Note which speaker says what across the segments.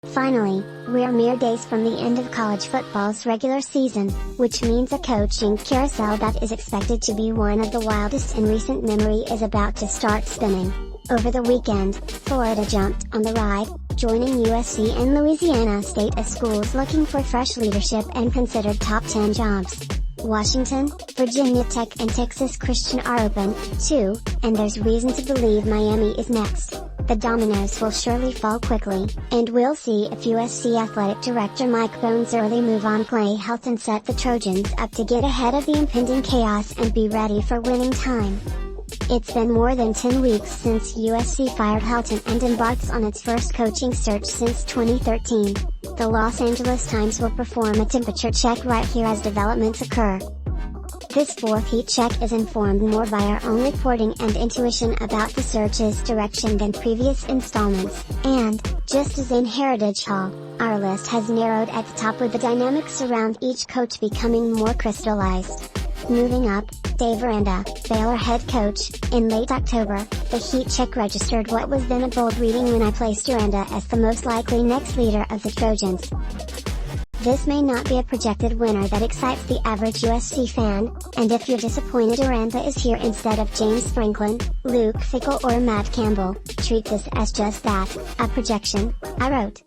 Speaker 1: Finally, we're mere days from the end of college football's regular season, which means a coaching carousel that is expected to be one of the wildest in recent memory is about to start spinning. Over the weekend, Florida jumped on the ride, joining USC and Louisiana State as schools looking for fresh leadership and considered top 10 jobs. Washington, Virginia Tech and Texas Christian are open, too, and there's reason to believe Miami is next. The dominoes will surely fall quickly, and we'll see if USC Athletic Director Mike Bohn's early move on Clay Helton set the Trojans up to get ahead of the impending chaos and be ready for winning time. It's been more than 10 weeks since USC fired Helton and embarked on its first coaching search since 2013. The Los Angeles Times will perform a temperature check right here as developments occur. This fourth heat check is informed more by our own reporting and intuition about the search's direction than previous installments, and, just as in Heritage Hall, our list has narrowed at the top with the dynamics around each coach becoming more crystallized. Moving up, Aranda Baylor head coach. In late October, the heat check registered what was then a bold reading when I placed Aranda as the most likely next leader of the Trojans. This may not be a projected winner that excites the average USC fan, and if you're disappointed Aranda is here instead of James Franklin, Luke Fickell or Matt Campbell, treat this as just that, a projection, I wrote.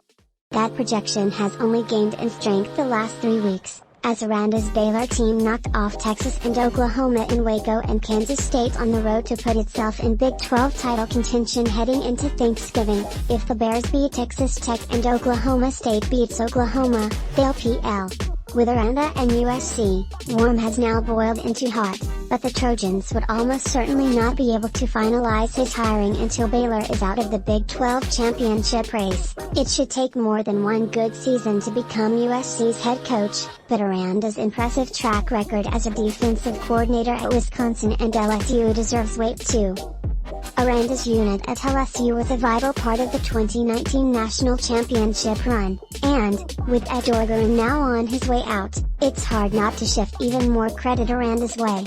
Speaker 1: That projection has only gained in strength the last 3 weeks, as Aranda's Baylor team knocked off Texas and Oklahoma in Waco and Kansas State on the road to put itself in Big 12 title contention heading into Thanksgiving. If the Bears beat Texas Tech and Oklahoma State beats Oklahoma, they'll PL. With Aranda and USC, warm has now boiled into hot, but the Trojans would almost certainly not be able to finalize his hiring until Baylor is out of the Big 12 championship race. It should take more than one good season to become USC's head coach, but Aranda's impressive track record as a defensive coordinator at Wisconsin and LSU deserves weight too. Aranda's unit at LSU was a vital part of the 2019 national championship run, and, with Ed Orgeron now on his way out, it's hard not to shift even more credit Aranda's way.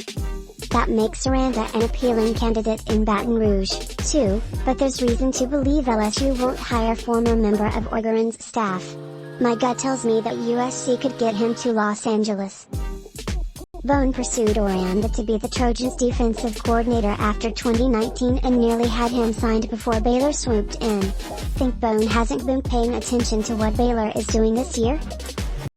Speaker 1: That makes Aranda an appealing candidate in Baton Rouge, too, but there's reason to believe LSU won't hire former member of Orgeron's staff. My gut tells me that USC could get him to Los Angeles. Bohn pursued Aranda to be the Trojans' defensive coordinator after 2019 and nearly had him signed before Baylor swooped in. Think Bohn hasn't been paying attention to what Baylor is doing this year?